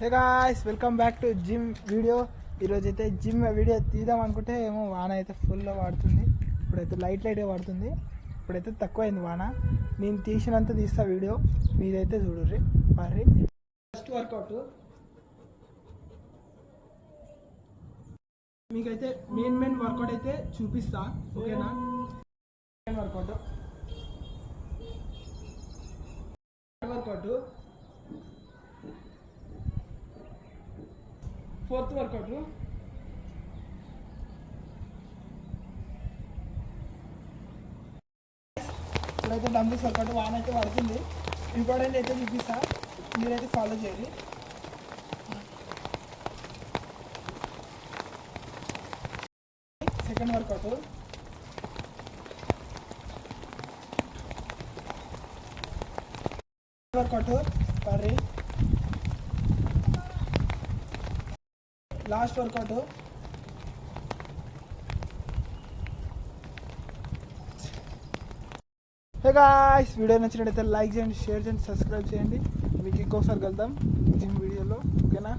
Hey guys, welcome back to gym video. ఈరోజు అయితే gym video తీద్దాం అనుకుంటే ఏమో వాన అయితే ఫుల్గా పడుతుంది. ఇప్పుడైతే లైట్గా పడుతుంది. ఇప్పుడైతే తక్కువైంది వాన. నేను తీసినంత తీస్తా వీడియో, మీరైతే చూడుర్రి మరి. ఫస్ట్ వర్కౌట్ మీకైతే మెయిన్ వర్కౌట్ అయితే చూపిస్తా, ఓకేనా? వర్కౌట్ ఫోర్త్ వర్కౌట్ ఇప్పుడైతే డంబుల్స్ వర్కౌట్. వాన అయితే పడుతుంది. ఇంపార్టెంట్ అయితే చూపిస్తా, మీరైతే ఫాలో చేయండి. సెకండ్ వర్కౌట్ కర్రీ. Last workout hey guys, video నచ్చినట్టయితే లైక్ చేయండి, షేర్ చేయండి, సబ్స్క్రైబ్ చేయండి. మీకు ఇంకోసారి కలుద్దాం జిమ్ వీడియోలో, ఓకేనా?